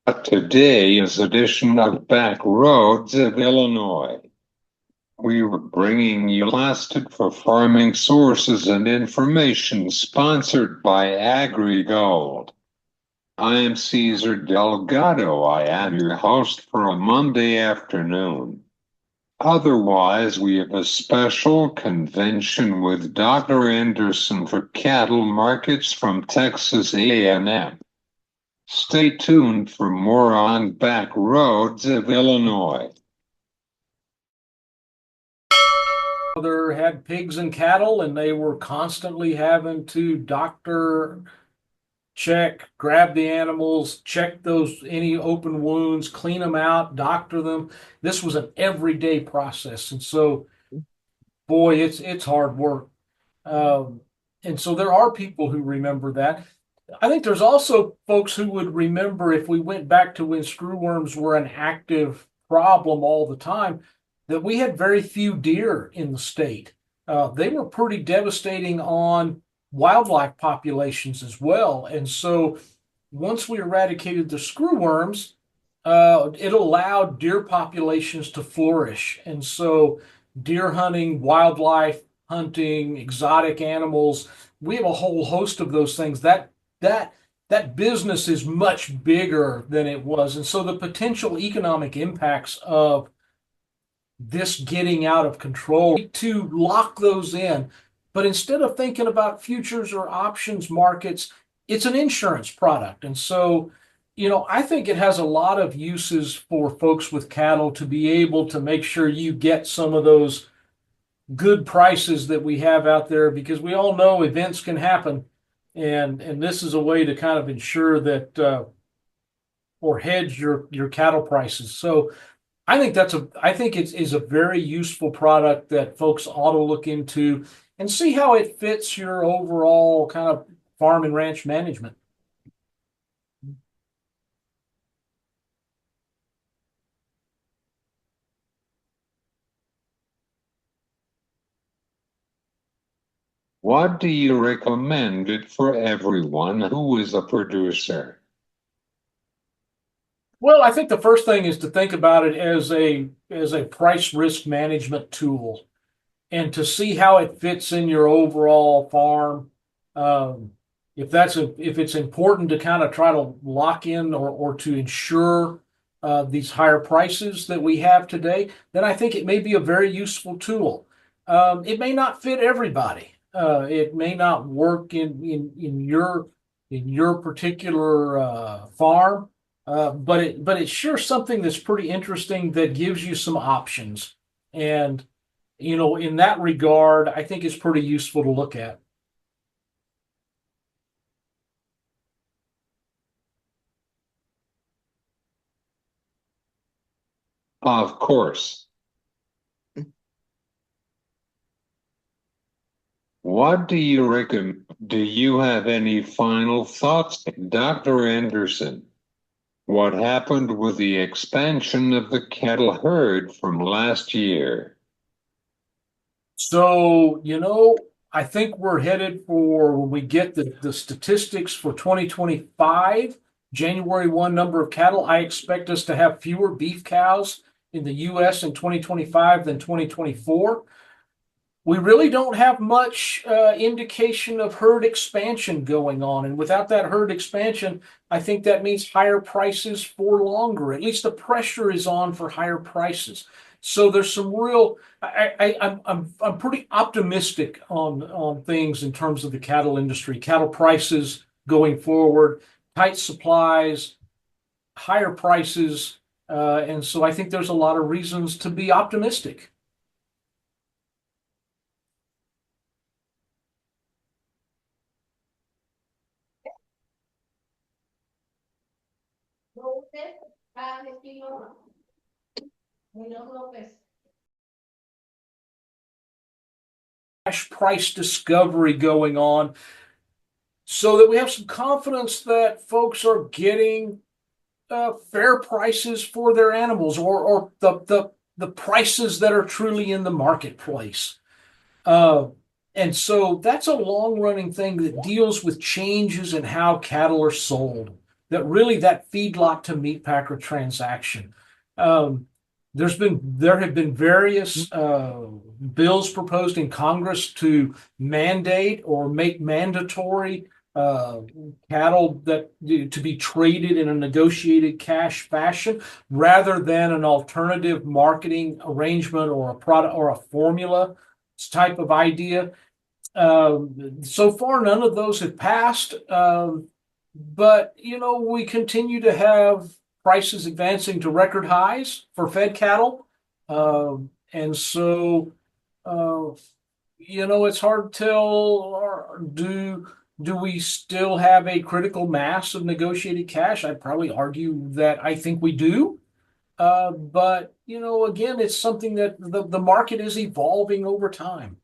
Today's edition of Back Roads of Illinois. We were bringing you lasted for farming sources and information sponsored by AgriGold. I am Cesar Delgado. I am your host for a Monday afternoon. Otherwise, we have a special convention with Dr. Anderson for cattle markets from Texas A&amp. Stay tuned for more on Back Roads of Illinois. Mother had pigs and cattle, and they were constantly having to doctor, check, grab the animals, check those any open wounds, clean them out, doctor them. This was an everyday process, and so boy, it's hard work. Um, and so there are people who remember that. I think there's also folks who would remember if we went back to when screwworms were an active problem all the time, that we had very few deer in the state. They were pretty devastating on wildlife populations as well. And so once we eradicated the screwworms, it allowed deer populations to flourish. And so deer hunting, wildlife hunting, exotic animals, we have a whole host of those things. That business is much bigger than it was. And so the potential economic impacts of this getting out of control to lock those in. But instead of thinking about futures or options markets, it's an insurance product. And so, I think it has a lot of uses for folks with cattle to be able to make sure you get some of those good prices that we have out there, because we all know events can happen. And this is a way to kind of ensure that or hedge your cattle prices. So I think it is a very useful product that folks ought to look into and see how it fits your overall kind of farm and ranch management. What do you recommend it for everyone who is a producer? Well, I think the first thing is to think about it as a price risk management tool and to see how it fits in your overall farm. Um, if it's important to kind of try to lock in or to ensure these higher prices that we have today, then I think it may be a very useful tool. It may not fit everybody. It may not work in your particular farm, but it's sure something that's pretty interesting that gives you some options. And in that regard, I think it's pretty useful to look at. Of course. What do you recommend? Do you have any final thoughts, Dr. Anderson? What happened with the expansion of the cattle herd from last year? So, I think we're headed for when we get the statistics for 2025, January 1 number of cattle. I expect us to have fewer beef cows in the US in 2025 than 2024. We really don't have much indication of herd expansion going on. And without that herd expansion, I think that means higher prices for longer. At least the pressure is on for higher prices. So there's some real. I'm pretty optimistic on things in terms of the cattle industry, cattle prices going forward, tight supplies, higher prices, and so I think there's a lot of reasons to be optimistic. Price discovery going on so that we have some confidence that folks are getting fair prices for their animals, or the prices that are truly in the marketplace. Uh, and so that's a long running thing that deals with changes in how cattle are sold. that really that feedlot to meat packer transaction. Um, there have been various bills proposed in Congress to mandate or make mandatory uh, cattle that to be traded in a negotiated cash fashion rather than an alternative marketing arrangement or a product or a formula type of idea. So far, none of those have passed. But, we continue to have prices advancing to record highs for fed cattle. And so, uh, it's hard to tell, do we still have a critical mass of negotiated cash? I'd probably argue that I think we do. But, again, it's something that the market is evolving over time.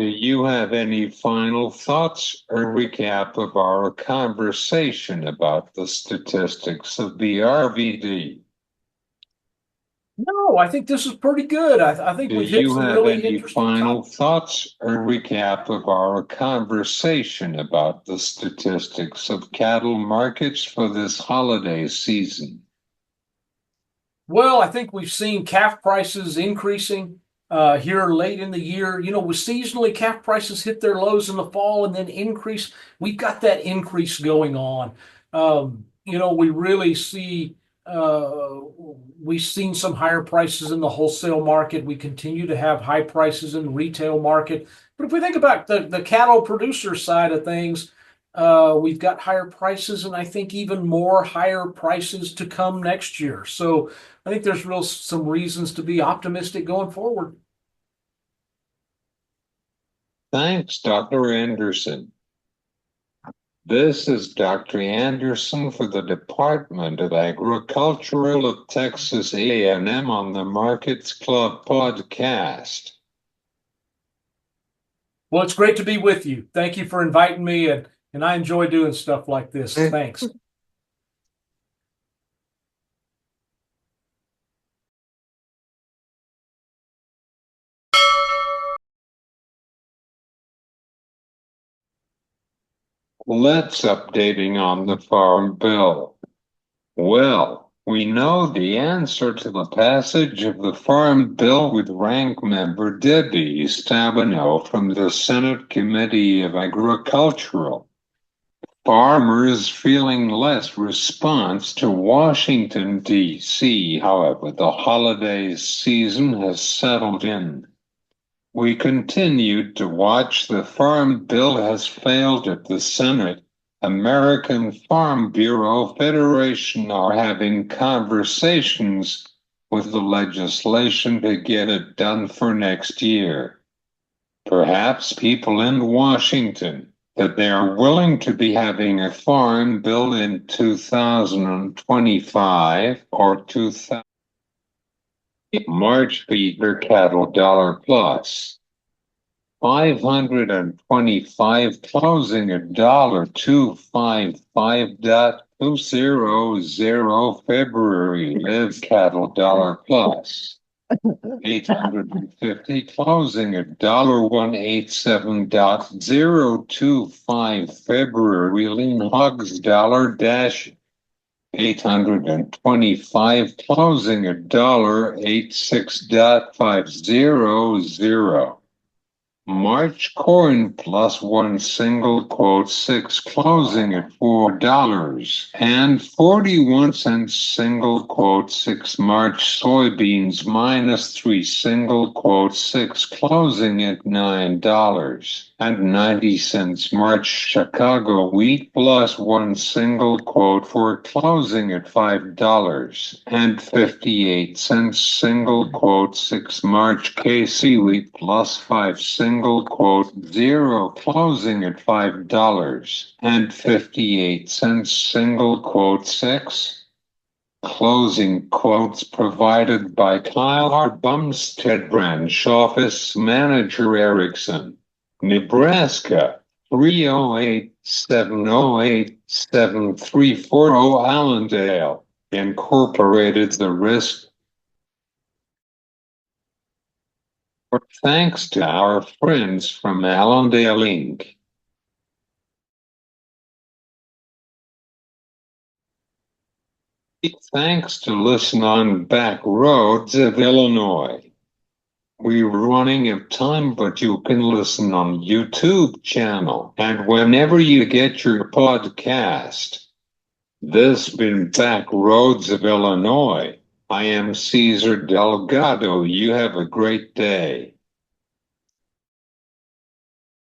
Do you have any final thoughts or recap of our conversation about the statistics of the RVD? No, I think this is pretty good. I think Do we've hit you some have really any interesting final topics. thoughts or recap of our conversation about the statistics of cattle markets for this holiday season? Well, I think we've seen calf prices increasing here late in the year. With seasonally calf prices hit their lows in the fall and then increase. We've got that increase going on. We really see we've seen some higher prices in the wholesale market. We continue to have high prices in the retail market. But if we think about the cattle producer side of things, we've got higher prices and I think even more higher prices to come next year. So I think there's some reasons to be optimistic going forward. Thanks, Dr. Anderson. This is Dr. Anderson for the Department of Agricultural of Texas A&M on the Markets Club podcast. Well, it's great to be with you. Thank you for inviting me, and I enjoy doing stuff like this. Thanks. Let's updating on the Farm Bill. Well, we know the answer to the passage of the Farm Bill with Rank Member Debbie Stabenow from the Senate Committee of Agricultural. Farmers feeling less response to Washington, D.C. However, the holiday season has settled in. We continued to watch. The Farm Bill has failed at the Senate. American Farm Bureau Federation are having conversations with the legislation to get it done for next year. Perhaps people in Washington that they are willing to be having a farm bill in 2025 or 2000. March feeder cattle dollar plus 525 closing $1.255.200 February live cattle dollar plus 850 closing $1.187.025 February lean hogs dollar dash 825 closing $1.86.500 March corn plus one single quote six closing at $4.41 single quote six March soybeans minus three single quote six closing at $9.90 March Chicago wheat plus one single quote four closing at $5.58 single quote six March KC wheat plus five single quote zero closing at $5.58 single quote six closing quotes provided by Kyle R. Bumstead Branch Office Manager Erickson, Nebraska 308-708-7340 Allendale Incorporated. The risk Thanks to our friends from Allendale Inc. Thanks to Listen on Back Roads of Illinois. We're running out of time, but you can listen on YouTube channel and whenever you get your podcast. This has been Back Roads of Illinois. I am Cesar Delgado. You have a great day.